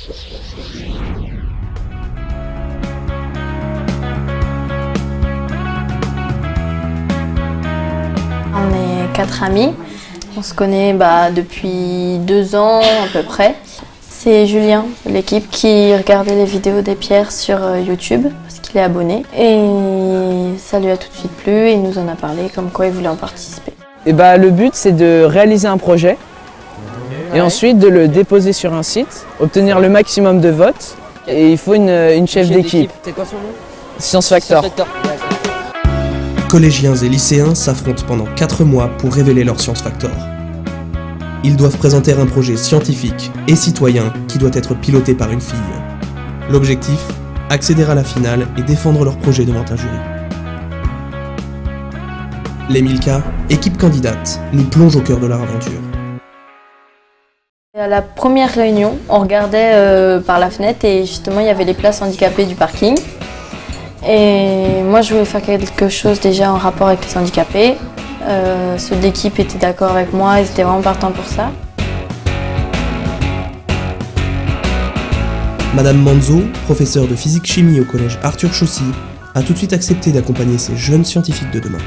On est 4 amis, on se connaît depuis 2 ans à peu près. C'est Julien de l'équipe qui regardait les vidéos des pierres sur YouTube parce qu'il est abonné et ça lui a tout de suite plu et il nous en a parlé comme quoi il voulait en participer. Et le but c'est de réaliser un projet et ensuite de le déposer sur un site, obtenir le maximum de votes et il faut une chef d'équipe. C'est quoi son nom? Science Factor. Collégiens et lycéens s'affrontent pendant 4 mois pour révéler leur Science Factor. Ils doivent présenter un projet scientifique et citoyen qui doit être piloté par une fille. L'objectif, accéder à la finale et défendre leur projet devant un jury. Les Milka, équipe candidate, nous plongent au cœur de leur aventure. À la première réunion, on regardait par la fenêtre et justement il y avait les places handicapées du parking. Et moi je voulais faire quelque chose déjà en rapport avec les handicapés. Ceux de l'équipe étaient d'accord avec moi, ils étaient vraiment partants pour ça. Madame Manzo, professeure de physique-chimie au collège Arthur Chaussy, a tout de suite accepté d'accompagner ces jeunes scientifiques de demain.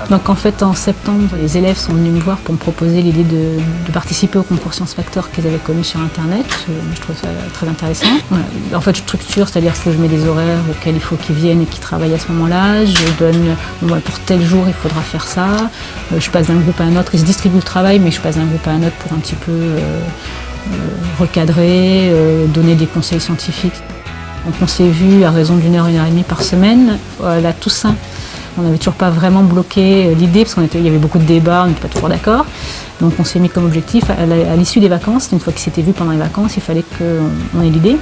Donc en fait en septembre, les élèves sont venus me voir pour me proposer l'idée de participer au concours Science Factor qu'ils avaient connu sur internet. Je trouve ça très intéressant. Voilà. En fait je structure, c'est-à-dire que je mets des horaires auxquels il faut qu'ils viennent et qu'ils travaillent à ce moment-là. Je donne, pour tel jour il faudra faire ça. Je passe d'un groupe à un autre, ils se distribuent le travail mais je passe d'un groupe à un autre pour un petit peu recadrer, donner des conseils scientifiques. Donc on s'est vu à raison d'1 heure, 1 heure et demie par semaine à la Toussaint. On n'avait toujours pas vraiment bloqué l'idée parce qu'il y avait beaucoup de débats, on n'était pas toujours d'accord. Donc on s'est mis comme objectif à l'issue des vacances, une fois qu'ils s'étaient vus pendant les vacances, il fallait qu'on ait l'idée.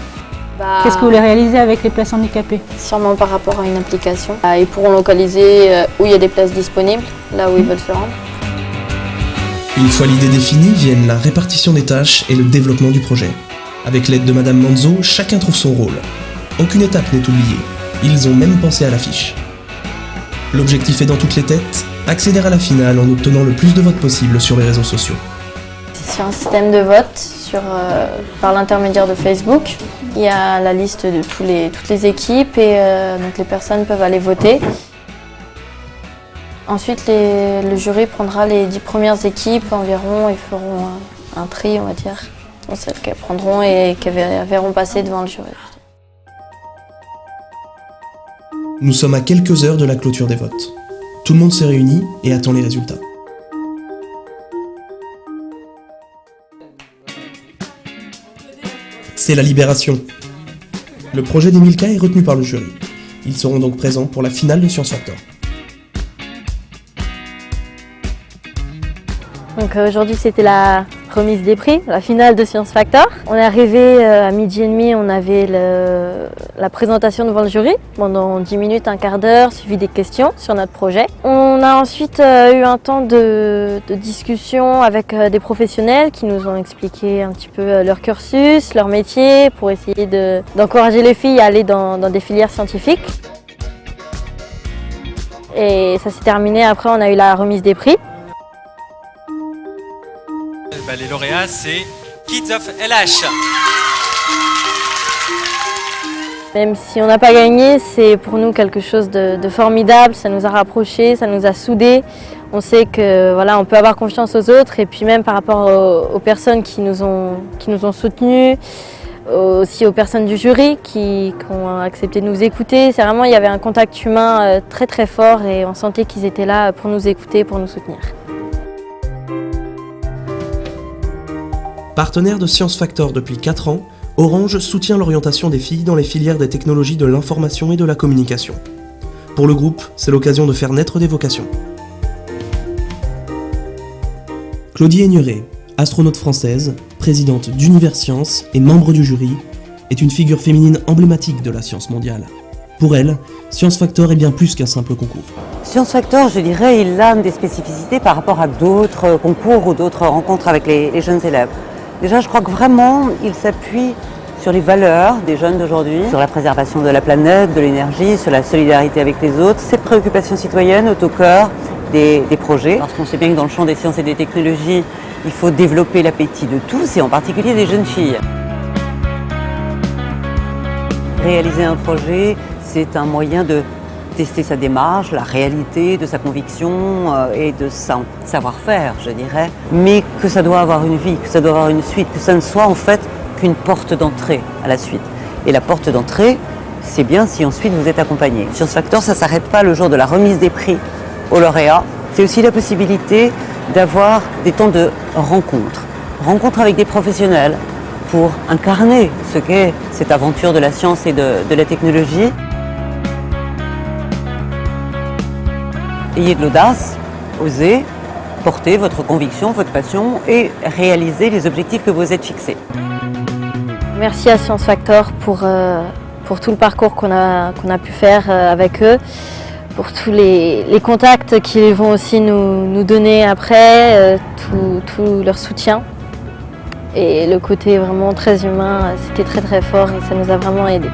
Qu'est-ce que vous voulez réaliser avec les places handicapées? Sûrement par rapport à une application. Ils pourront localiser où il y a des places disponibles, là où ils veulent se rendre. Une fois l'idée définie, viennent la répartition des tâches et le développement du projet. Avec l'aide de Madame Manzo, chacun trouve son rôle. Aucune étape n'est oubliée. Ils ont même pensé à l'affiche. L'objectif est dans toutes les têtes, accéder à la finale en obtenant le plus de votes possible sur les réseaux sociaux. C'est sur un système de vote par l'intermédiaire de Facebook. Il y a la liste de toutes les équipes et donc les personnes peuvent aller voter. Ensuite, le jury prendra les 10 premières équipes environ et feront un tri, on va dire, dans celles qu'elles prendront et qu'elles verront passer devant le jury. Nous sommes à quelques heures de la clôture des votes. Tout le monde s'est réuni et attend les résultats. C'est la libération. Le projet des Milka est retenu par le jury. Ils seront donc présents pour la finale de Science Factor. Donc aujourd'hui c'était la remise des prix, la finale de Science Factor. On est arrivé à 12h30, on avait la présentation devant le jury pendant 10 minutes, un quart d'heure, suivi des questions sur notre projet. On a ensuite eu un temps de discussion avec des professionnels qui nous ont expliqué un petit peu leur cursus, leur métier pour essayer d'encourager les filles à aller dans des filières scientifiques. Et ça s'est terminé, après on a eu la remise des prix. Les lauréats, c'est Kids of LH. Même si on n'a pas gagné, c'est pour nous quelque chose de formidable. Ça nous a rapprochés, ça nous a soudés. On sait que voilà, on peut avoir confiance aux autres et puis même par rapport aux personnes qui nous ont soutenus, aussi aux personnes du jury qui ont accepté de nous écouter. C'est vraiment, il y avait un contact humain très très fort et on sentait qu'ils étaient là pour nous écouter, pour nous soutenir. Partenaire de Science Factor depuis 4 ans, Orange soutient l'orientation des filles dans les filières des technologies de l'information et de la communication. Pour le groupe, c'est l'occasion de faire naître des vocations. Claudie Aigneret, astronaute française, présidente d'Univers Science et membre du jury, est une figure féminine emblématique de la science mondiale. Pour elle, Science Factor est bien plus qu'un simple concours. Science Factor, je dirais, il a des spécificités par rapport à d'autres concours ou d'autres rencontres avec les jeunes élèves. Déjà, je crois que vraiment, il s'appuie sur les valeurs des jeunes d'aujourd'hui, sur la préservation de la planète, de l'énergie, sur la solidarité avec les autres, ces préoccupations citoyennes au cœur des projets. Parce qu'on sait bien que dans le champ des sciences et des technologies, il faut développer l'appétit de tous et en particulier des jeunes filles. Réaliser un projet, c'est un moyen de tester sa démarche, la réalité de sa conviction et de son savoir-faire, je dirais. Mais que ça doit avoir une vie, que ça doit avoir une suite, que ça ne soit en fait qu'une porte d'entrée à la suite. Et la porte d'entrée, c'est bien si ensuite vous êtes accompagné. Science Factor, ça ne s'arrête pas le jour de la remise des prix aux lauréats. C'est aussi la possibilité d'avoir des temps de rencontres avec des professionnels pour incarner ce qu'est cette aventure de la science et de la technologie. Ayez de l'audace, osez porter votre conviction, votre passion et réaliser les objectifs que vous êtes fixés. Merci à Science Factor pour tout le parcours qu'on a pu faire avec eux, pour tous les contacts qu'ils vont aussi nous donner après, tout leur soutien. Et le côté vraiment très humain, c'était très très fort et ça nous a vraiment aidés.